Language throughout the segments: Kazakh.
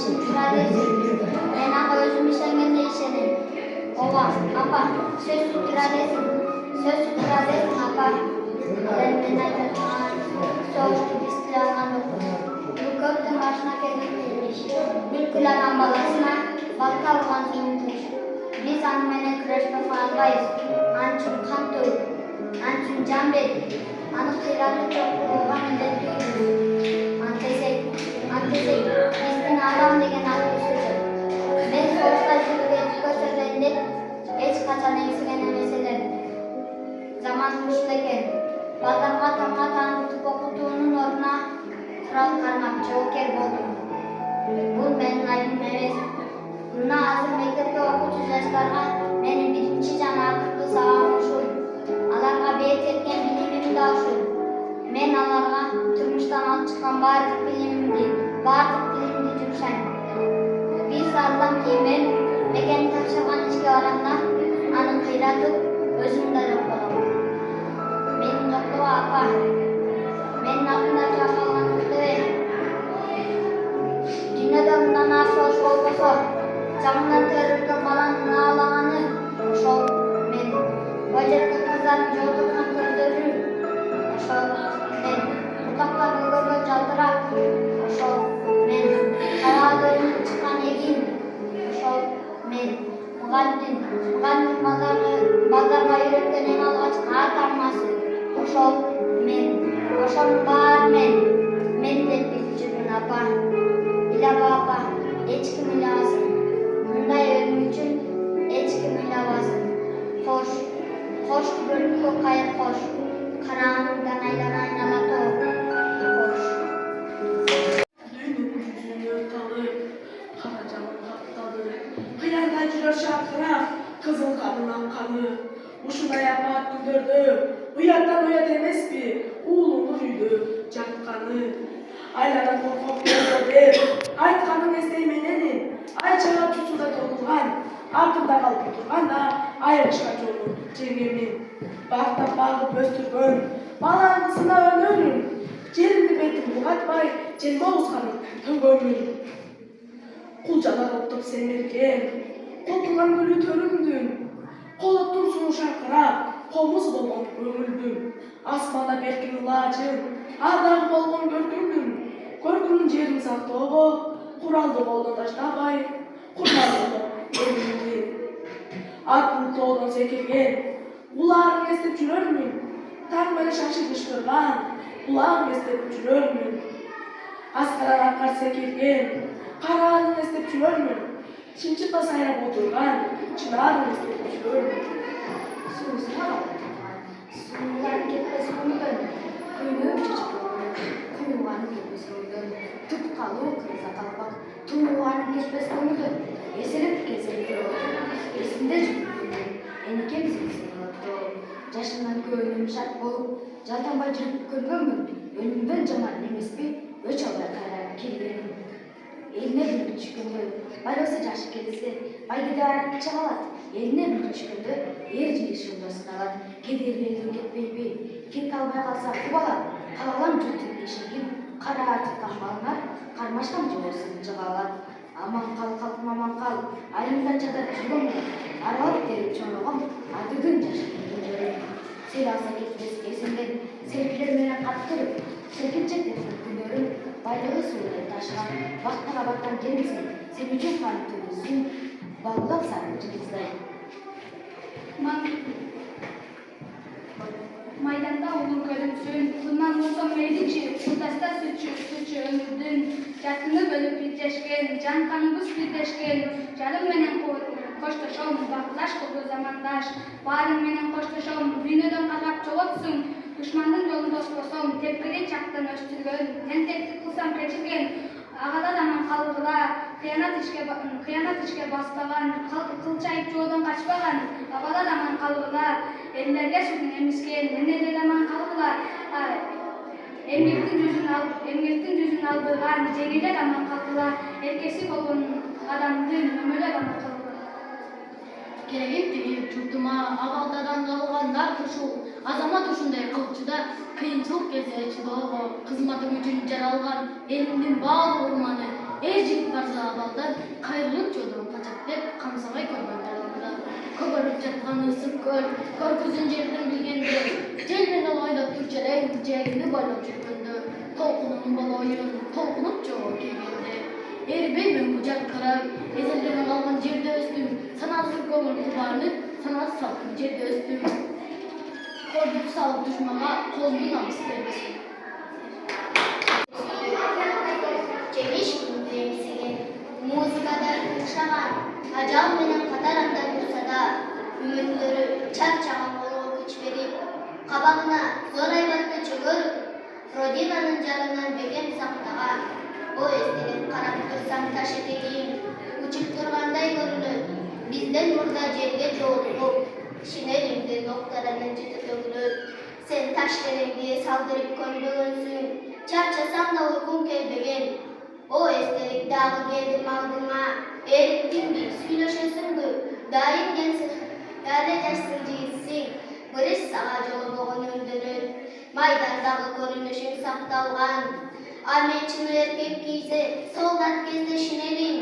tutturasın. Ben ama özüm işlemede işlerim. Ova, apa, söz tutturasın. Söz tutturasın, apa. Ben aytatan, soğuştu istilanan okur. Bu köktün başına gelmiş. Ülkülerin balasına balta olgan kıyımdır. Biz anmene kıraşta faalbayız. Ançın kan tör, ançın can verdik. Anı kıyratı çok olgan milletliyimiz. Antesek, bizden adam degen atmıştır. Ben soğuşta cümleyi gösterdiğinde hiç kaçan eksik enemesiler. Zaman kuşleken, baldarga tamga tanıtıp okuduğunun oruna kural karmak joker boldum. Bu benim ayıbım emes. Buna hazır mektepte okucu yaşlarga benim birinci can akıllı sağam uşul. Alarga beyt etken bilimim de uşul. Men alarga turmuştan alıp çıkan bardık bilimimdi jumşayım. Bir sarılan kiymen, egen taşıgan içki aranda, anın kıyratıp özümde yok olamam. Benim dokluğa apa, benim aklımda çakalgan kutluğu. Dünyada bundan arsa hoş olmasa, camından törürken balanın ağlağanı, oşol men. Bacakta kızların jordurkan közleri, oşol men. Uzakta bölgörgön çaldırak, oşol men. Karağa dönüp çıkan egin, oşol men. Mugallim bazarga үйrөткөн эң алгач кар тармасы, oşol men. Oşonун baары men деп билип жүрмүн апа. Илаба апа, эч ким ыйлабасын. Мындай өлүм үчүн эч ким ыйлабасын. Кош бөлүккө кайыр кош. Караңгыдан айнала тоо. Кош. Düğünün yüzünü örtalı, kara camın kaptalı. Kıyanda жүрөр şarkırak, kızıl kanın akkanı. Ушундай апат күндөрдө, уяттан уят эмеспи, уулумдун үйдө жатканы. Айланан коркоп келди деп, айтканын эстей мененин, ай чыгап чучуда толгулган, артымда калып турган да, айрышка жолу жеңемин. Бактап багып өстүргөн, балаңысына өнөрүм, жеримди бетим бугатпай, желме оозганын төгөмүн. Кулжалар оптоп семирген, колтуган гүлү төрүмдүн, колоттун суу шаркырап, комуз болгон көңүлдүм. Асманда беркин ылажым, ардагы болгон көркүмдүн жерин сактоого, куралды колдон таштабай, курмандым элимди. Атын тоодон секирген, улаарын эстеп жүрөрмүн, таң менен шашып ышкырган, улаарын эстеп жүрөрмүн. Аскаран акар секирген, караанын эстеп жүрөрмүн, чымчыкта сайрап отурган, чынаарын эстеп жүрөрмүн. Sular ketmez konudan, kuyunum çocuk olur, kuyuvanı ketmez konudan, tutkalı kırıza kalmak, tuğuvanı ketmez konudan, eselip kesilip olur, esimde cümbürüm, enikem zilsin oldu, yaşından köyünüm şart olup, жалданбай жүрүп көргөнмүн, өнүмдөн жаман эмеспи, өч албай кайрап келгенмин. Элине бүлүк түшкөндө, байлоосу жашы келсе, байгеде аракчы чагалат. Eline bir düşkündü, ercilik şunda sınalad, kederlerden ketmeybi, ket kalmaya kalsa kubala, kalalam cüttük eşegin, kara artıktan balınlar, karmaşkan cıvırsın cıgalar. Aman kal, ayımdan çadar cügümü, aralık derip çoğunluğum, adıgın yaşadım dönüyorum. Sel alsa ketmez esinden, sevgiler menen kaptırıp, serkinecek dedim günlerim, bayrağı suğulayıp taşıran, vaktına baktan gelmesin, sen üçün kanı tümüzsün, bağlılık sarıcı kızlayın. Maydanda olur görünsün, bundan olsam meydici, kudasta suçu ömürdün, jatını bölüp birleşken, can kanımız birleşken, canım menen koştaşom, bakılaş kıldı zamandaş, barım menen koştaşom, büyünödön kalap çoğutsun, düşmanın yolun dostosum, tepkili çaktan östürgön, tenteklik kılsam keçirgen, ağalar aman kalıgıla, kıyanat içke baslagan, kılçayıp çoğudan kaçmagan, babalar aman kalıgıla, ellerge sürdün emisken, neneler aman kalıgıla, emgirtin yüzün albırgan, jeniler aman kalıgıla, erkesi bolgun adamdın, ömürler aman kalıgıla. Келген түйіп жұртыма ағалдадан қалғандар ушул азамат ушундай кылчыда кыйынчылык кезде чыдоого кызматым үчүн жаралган элимдин баалык урманы Ejik barza abaldan kayrılık yoldan kaçak dep kamsagay körgön balamda. Kögörüp жаткан ысык көл, көркүзүн жерден билгенде, жел менен ойноп турчалай жайымды бойлоп жүргөндө, толкунун болоюн, толкунуп жого келгенде. Эрбеймин бу жаркырап, эзелдене калган жерде өстүм, санаасыз көңүл кубарынып, санасы салкын жерде өстүм. Кордук салып душманга колду намыс бербесин. Жемиш күндемсеген, музыкада ыңшаған, ажал менен катар анда турса да, үмүттөрү чарчаган колго күч берип, кабагына зор айбатты чөгөрүп, Родинанын жанынан бекем сактаган, о эстелеп карап турсаң таш этегиң, учуп тургандай көрүнөт, бизден мурда жерге жолугуп, шинелиңди доктаранын жыты төгүлөт, сен таш тереңди салдырып көнбөгөнсүң, чарчасаң да уйкуң келбеген, о эстелик дагы келдим алдыңа, эриктиңби, сүйлөшөсүңбү, дайым келсин, эле жашсың жигитсиң, бириш сага жолбогон өндөрөт, майдандагы көрүнүшүң сакталган, ал мен чын эркек кийсе, солдат кезде шинелиң,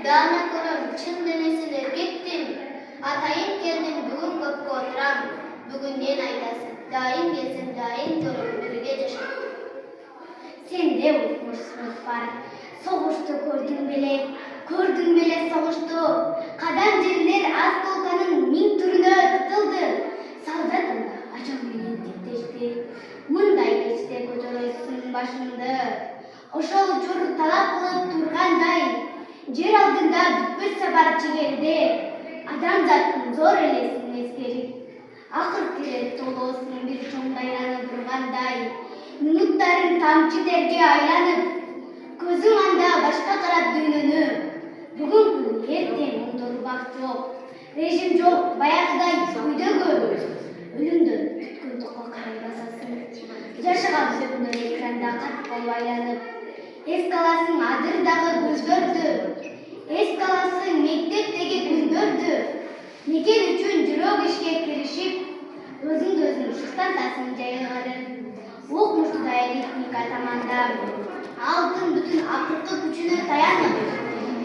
даана көрөм, чын денесин эркектим, атайын келдим, бүгүн көпкө отурам, бүгүн нен айтасың, дайым келсин, дайым көрөм, бирге жашап. Сенде укмушсуз бар, согушту көрдүң беле согушту, кадан жерлер аз толканын миң түрүнө тытылды, солдатында ажал менен типтешти, мындай кечте көтөрөсүң башыңды, ошол жур талап кылып тургандай, жер алдында бүкпөс сапар чегелде, адамзаттын зор элесин эскерип, акыр кирет толоосун бир чоңдайланып тургандай, минуттарың тамчы терге айланып, көзүң анда башка карап дүйнөнү. Бүгүн күн эртең оңдорбак жок, режим жок, баягыдай үйдөгү. Өлүмдөн күткөн токко карай басасың. Жашаган сөкүнөр экранда кат болуп айланып. Эс каласың адырдагы көздөрдү. Эс каласың мектептеги күндөрдү. Мекен үчүн жүрөк ишке киришип, өзүңдү өзүң шыктантасың жайгарып. Укмуштудай ритмика таманда, алтын бүтүн акыркы күчүнө таянып,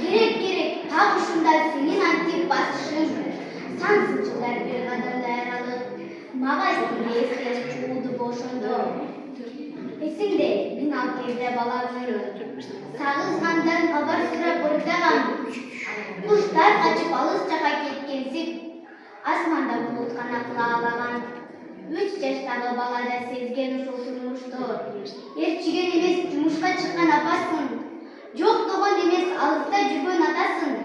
керек, так ушунда сенин антип басышың, сансыз жылдар бир кадамдай аралып, мага эсиңде эскес чуулду ошондо. Эсиңде мен ал кезде баламын, сагызгандан кабар сурап ырдаган, куштар качып алыс жака кеткенсип, асманда булут канат кылагалаган. 3 жаштагы бала да сезген ушул турмушту. Ээрчиген эмес жумушка чыккан апасың, жок догон эмес алыста жүргөн атасың.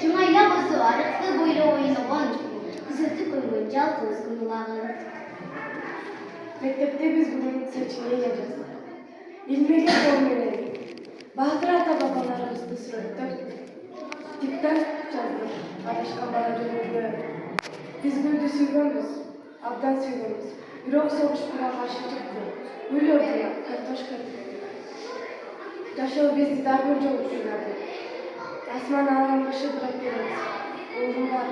Чыңайлап өзү арыкты бойло ойногон, күзөтүп көргөн жалкыбыз күн улагын. Мектепте биз бүгүн сочинение жаздык. Илмеге кол менен Баатыр ата бабаларыбызды сүрөттөп, диктант жаздык. Адашкан бала жөнүндө биз гүлдү сүйгөнбүз. Абдан сүйгөнбүз. Бирок согуш менен каршы чыкты. Гүл ордуна картошка. Жашоо бизди дагы бир жолу сыйнады. Асман алган шыдырап беребиз. Уулум бар.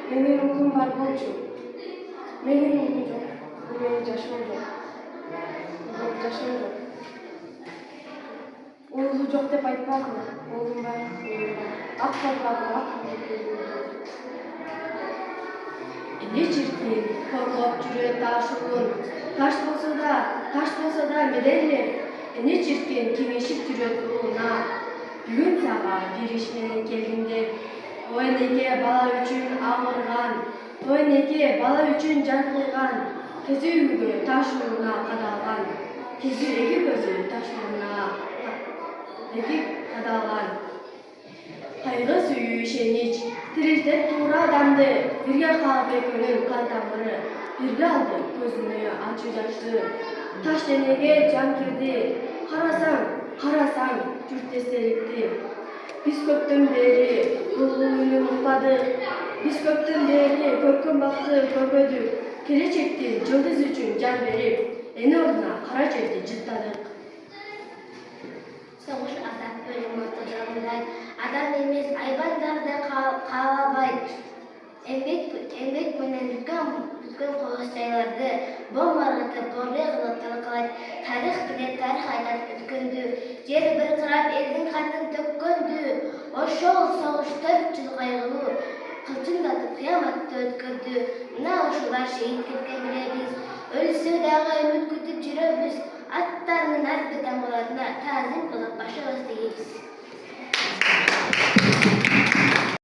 Менин уулум бар болчу. Менин уулум жок. Бул менин жашоом жок. Уулу жок деп айтпадым. Уулум бар. Ак топурагым. Эне чиркин, коргоп жүрөт таш улун. Таш болсо да меделер. Эне чиркин, кеңешип жүрөт улуна. Бүгүн сага бир иш менен келдим деп. Ой неге бала үчүн агырган, ой неге бала үчүн жан кыйган. Кези үйгө таш улуна кадалган. Кези эгип өзү таш улуна кадалган. Кайгы сүйүү ишенич, тирилтет туура адамды, бирге калып экөөнүн кан тамыры, бирге алды көзүнө ачуу жашты. Таш денеге жан кирди, карасаң, журт эстеликти. Биз көптөн бери улууну унутпадык, биз көптөн бери көркөм бакты көрбөдүк. Келечекти жылдыз үчүн жан берип, эне ордуна кара жерди жыттадык. Согуш азап өлүм ортодогундай, адам эмес айбандарды каалабайт. Эмгек менен бүткөн түшкөн кооштайларды бомбаргытып, борыгылып талкалайт. Тарих билет тарих айтат өткөндү. Жер бир кырап элдин канын төккөндү. Ошол согуш 4 жыл кайгылуу. Кылчыңдатып кыяматты өткөрдү. Мына ошолар шейит кеткен билебиз. Өлсө дагы үмүт күтүп жүрөбүз. Аттарынын ар бетамгаларына таазим кылып башыбызды ийебиз.